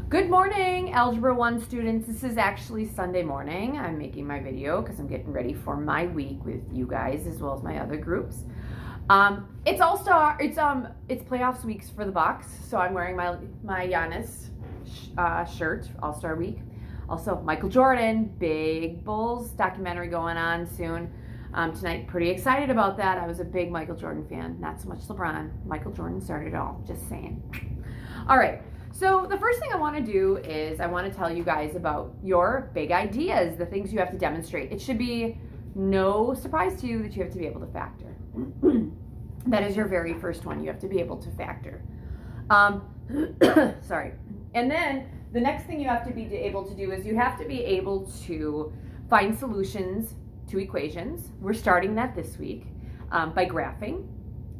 Good morning, Algebra 1 students. This is actually Sunday morning. I'm making my video because I'm getting ready for my week with you guys as well as my other groups. It's playoffs weeks for the Bucks, so I'm wearing my Giannis shirt, All-Star Week. Also, Michael Jordan, big Bulls documentary going on soon tonight. Pretty excited about that. I was a big Michael Jordan fan, not so much LeBron. Michael Jordan started it all, just saying. All right. So the first thing I want to do is I want to tell you guys about your big ideas, the things you have to demonstrate. It should be no surprise to you that you have to be able to factor. That is your very first one. You have to be able to factor. Sorry. And then the next thing you have to be able to do is you have to be able to find solutions to equations. We're starting that this week by graphing,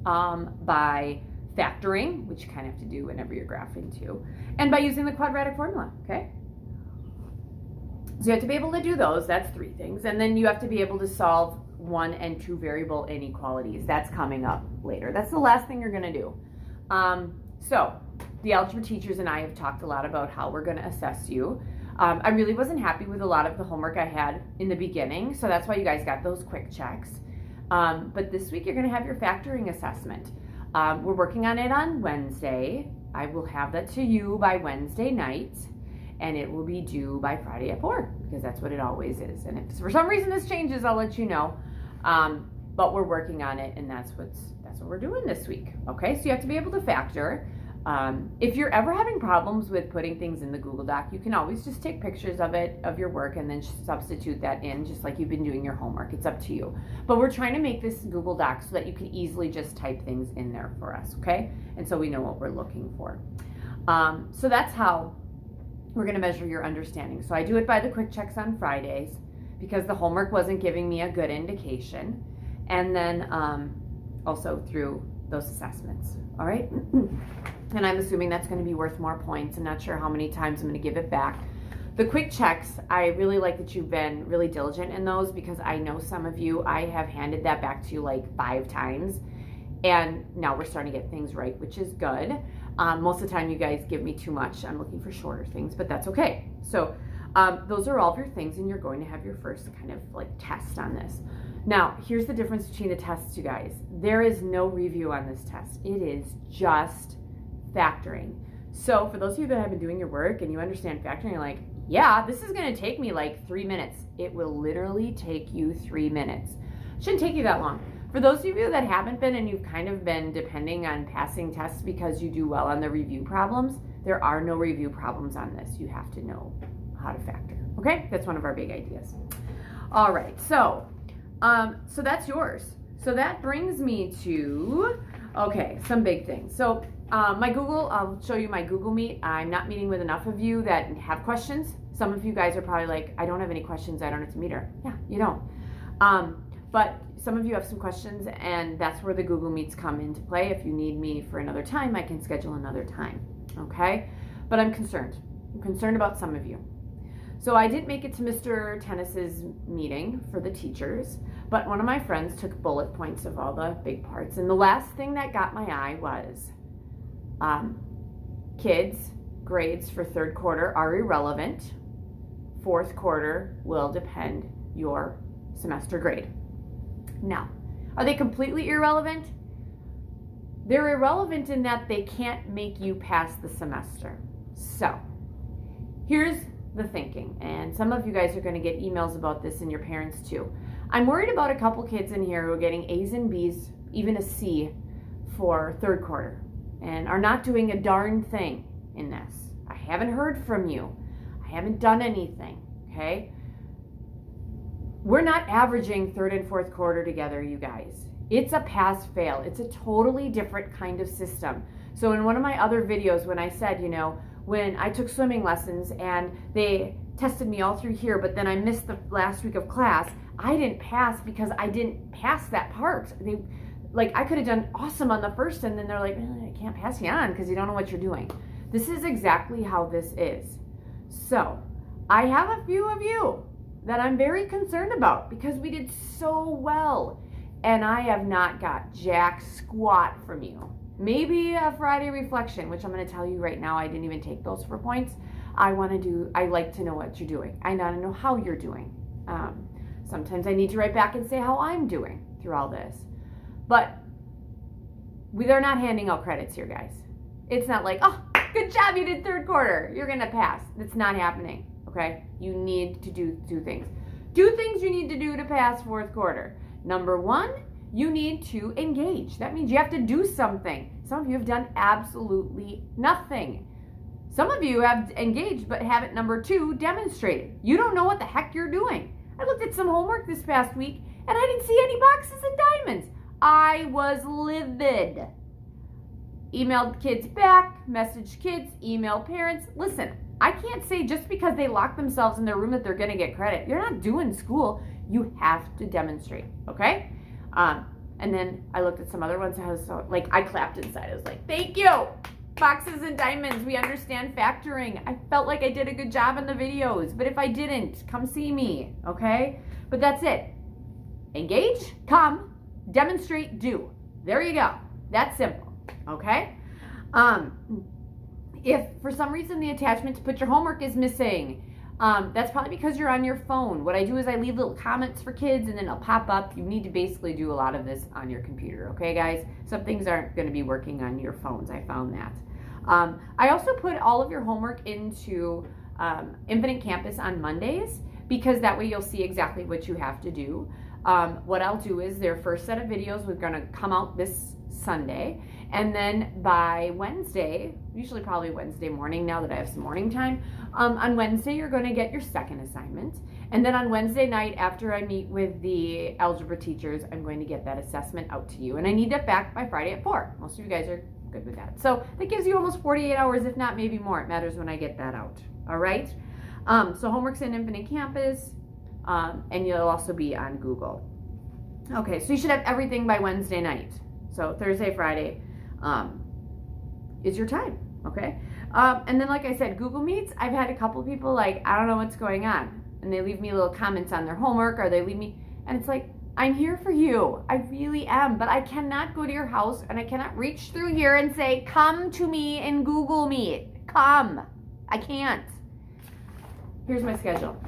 by factoring, which you kind of have to do whenever you're graphing too, and by using the quadratic formula, okay? So you have to be able to do those, that's 3 things, and then you have to be able to solve 1 and 2 variable inequalities. That's coming up later. That's the last thing you're gonna do. So the algebra teachers and I have talked a lot about how we're gonna assess you. I really wasn't happy with a lot of the homework I had in the beginning, so that's why you guys got those quick checks. But this week you're gonna have your factoring assessment. We're working on it on Wednesday. I will have that to you by Wednesday night, and it will be due by Friday at 4, because that's what it always is. And if for some reason this changes, I'll let you know. But we're working on it, and that's what we're doing this week. Okay, so you have to be able to factor. If you're ever having problems with putting things in the Google Doc, you can always just take pictures of it, of your work, and then substitute that in, just like you've been doing your homework. It's up to you. But we're trying to make this Google Doc so that you can easily just type things in there for us, okay? And so we know what we're looking for. So that's how we're gonna measure your understanding. So I do it by the quick checks on Fridays because the homework wasn't giving me a good indication. And then also through those assessments, all right? And I'm assuming that's going to be worth more points. I'm not sure how many times I'm going to give it back. The quick checks, I really like that you've been really diligent in those, because I know some of you, I have handed that back to you like 5 times. And now we're starting to get things right, which is good. Most of the time you guys give me too much. I'm looking for shorter things, but that's okay. So those are all of your things, and you're going to have your first kind of like test on this. Now, here's the difference between the tests, you guys. There is no review on this test. It is just factoring. So for those of you that have been doing your work and you understand factoring, you're like, yeah, this is going to take me like 3 minutes. It will literally take you 3 minutes. Shouldn't take you that long. For those of you that haven't been and you've kind of been depending on passing tests because you do well on the review problems, there are no review problems on this. You have to know how to factor. Okay? That's one of our big ideas. All right. So that's yours. So that brings me to, okay, some big things. So my Google, I'll show you my Google Meet. I'm not meeting with enough of you that have questions. Some of you guys are probably like, I don't have any questions. I don't have to meet her. Yeah, you don't. But some of you have some questions, and that's where the Google Meets come into play. If you need me for another time, I can schedule another time. Okay? But I'm concerned. I'm concerned about some of you. So I didn't make it to Mr. Tennis's meeting for the teachers, but one of my friends took bullet points of all the big parts. And the last thing that got my eye was kids' grades for 3rd quarter are irrelevant. 4th quarter will depend your semester grade. Now, are they completely irrelevant? They're irrelevant in that they can't make you pass the semester. So here's the thinking, and some of you guys are going to get emails about this, and your parents too. I'm worried about a couple kids in here who are getting A's and B's, even a C for 3rd quarter, and are not doing a darn thing in this. I haven't heard from you. I haven't done anything, okay? We're not averaging 3rd and 4th quarter together, you guys. It's a pass-fail. It's a totally different kind of system. So in one of my other videos, when I said, you know, when I took swimming lessons and they tested me all through here, but then I missed the last week of class, I didn't pass because I didn't pass that part. I could have done awesome on the first, and then they're like, I can't pass you on because you don't know what you're doing. This is exactly how this is. So I have a few of you that I'm very concerned about because we did so well, and I have not got jack squat from you. Maybe a Friday reflection, which I'm going to tell you right now, I didn't even take those for points. I like to know what you're doing. I want to know how you're doing. Sometimes I need to write back and say how I'm doing through all this. But they're not handing out credits here, guys. It's not like, oh, good job, you did third quarter, you're going to pass. It's not happening, okay? You need to do things. Do things you need to do to pass fourth quarter. Number one, you need to engage. That means you have to do something. Some of you have done absolutely nothing. Some of you have engaged but haven't, number two, demonstrated. You don't know what the heck you're doing. I looked at some homework this past week and I didn't see any boxes and diamonds. I was livid. Emailed kids back, messaged kids, emailed parents. Listen, I can't say just because they lock themselves in their room that they're going to get credit. You're not doing school. You have to demonstrate, okay? And then I looked at some other ones. I was so, like, I clapped inside. I was like, thank you. Boxes and diamonds. We understand factoring. I felt like I did a good job in the videos. But if I didn't, come see me, okay? But that's it. Engage, come, demonstrate, do. There you go. That's simple, okay? If for some reason the attachment to put your homework is missing, that's probably because you're on your phone. What I do is I leave little comments for kids and then it'll pop up. You need to basically do a lot of this on your computer, okay, guys? Some things aren't going to be working on your phones. I found that. I also put all of your homework into Infinite Campus on Mondays because that way you'll see exactly what you have to do. What I'll do is their first set of videos we're going to come out this Sunday, and then by Wednesday, usually probably Wednesday morning now that I have some morning time, on Wednesday you're going to get your second assignment, and then on Wednesday night after I meet with the algebra teachers, I'm going to get that assessment out to you, and I need that back by Friday at 4. Most of you guys are good with that. So that gives you almost 48 hours, if not maybe more. It matters when I get that out. All right? So homework's in Infinite Campus, and you'll also be on Google. Okay, so you should have everything by Wednesday night. So Thursday, Friday is your time, okay? And then like I said, Google Meets, I've had a couple people like, I don't know what's going on. And they leave me little comments on their homework, or they leave me, and it's like, I'm here for you. I really am, but I cannot go to your house and I cannot reach through here and say, come to me in Google Meet. Come. I can't. Here's my schedule.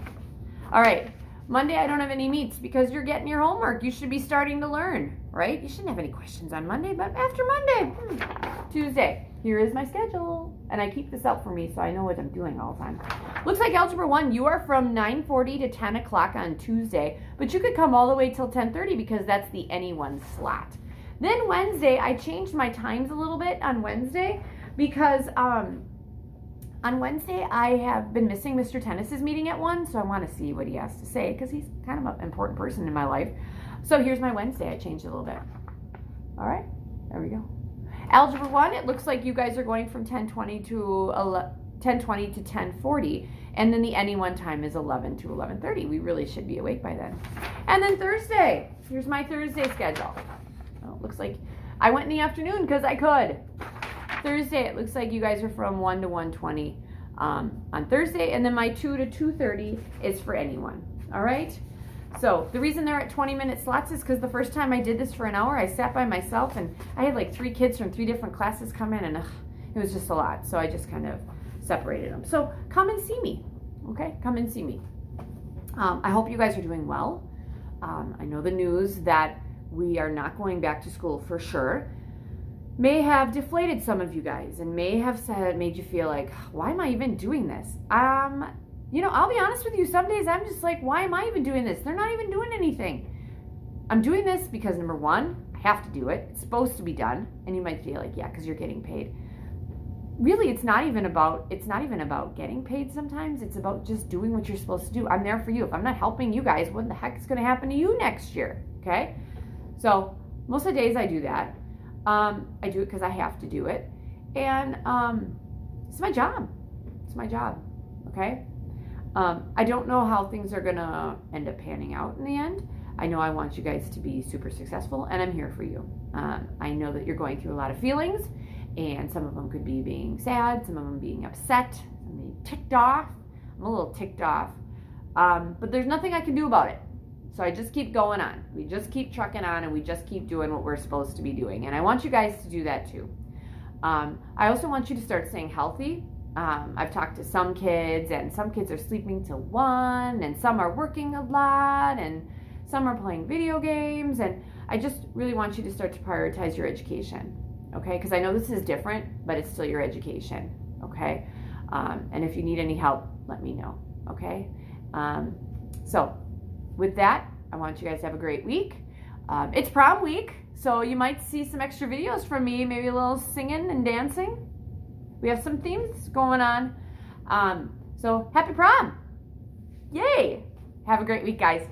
All right. Monday, I don't have any meets because you're getting your homework. You should be starting to learn, right? You shouldn't have any questions on Monday, but after Monday, Tuesday, here is my schedule. And I keep this up for me so I know what I'm doing all the time. Looks like Algebra 1, you are from 9:40 to 10 o'clock on Tuesday, but you could come all the way till 10:30 because that's the anyone slot. Then Wednesday, I changed my times a little bit on Wednesday because on Wednesday, I have been missing Mr. Tennis's meeting at 1, so I want to see what he has to say because he's kind of an important person in my life. So here's my Wednesday. I changed it a little bit. All right, there we go. Algebra 1, it looks like you guys are going from 10:20 to 10:40, and then the anyone time is 11 to 11:30. We really should be awake by then. And then Thursday, here's my Thursday schedule. Oh, it looks like I went in the afternoon because I could. Thursday, it looks like you guys are from 1 to 1:20 on Thursday, and then my 2 to 2:30 is for anyone. All right? So the reason they're at 20-minute slots is because the first time I did this for an hour, I sat by myself, and I had like 3 kids from 3 different classes come in, and it was just a lot. So I just kind of separated them. So come and see me, okay? Come and see me. I hope you guys are doing well. I know the news that we are not going back to school for sure may have deflated some of you guys and may have made you feel like, why am I even doing this? You know, I'll be honest with you, some days I'm just like, why am I even doing this? They're not even doing anything. I'm doing this because number one, I have to do it. It's supposed to be done. And you might feel like, yeah, because you're getting paid. Really, it's not even about getting paid sometimes. It's about just doing what you're supposed to do. I'm there for you. If I'm not helping you guys, what the heck is going to happen to you next year? Okay? So most of the days I do that. I do it because I have to do it. And it's my job. It's my job. Okay? I don't know how things are going to end up panning out in the end. I know I want you guys to be super successful, and I'm here for you. I know that you're going through a lot of feelings, and some of them could be being sad, some of them being upset, some being ticked off. I'm a little ticked off. But there's nothing I can do about it. So I just keep going on. We just keep trucking on, and we just keep doing what we're supposed to be doing. And I want you guys to do that too. I also want you to start staying healthy. I've talked to some kids, and some kids are sleeping till 1, and some are working a lot, and some are playing video games. And I just really want you to start to prioritize your education, okay? Because I know this is different, but it's still your education, okay? And if you need any help, let me know, okay? So with that, I want you guys to have a great week. It's prom week, so you might see some extra videos from me, maybe a little singing and dancing. We have some themes going on. So happy prom. Yay. Have a great week, guys.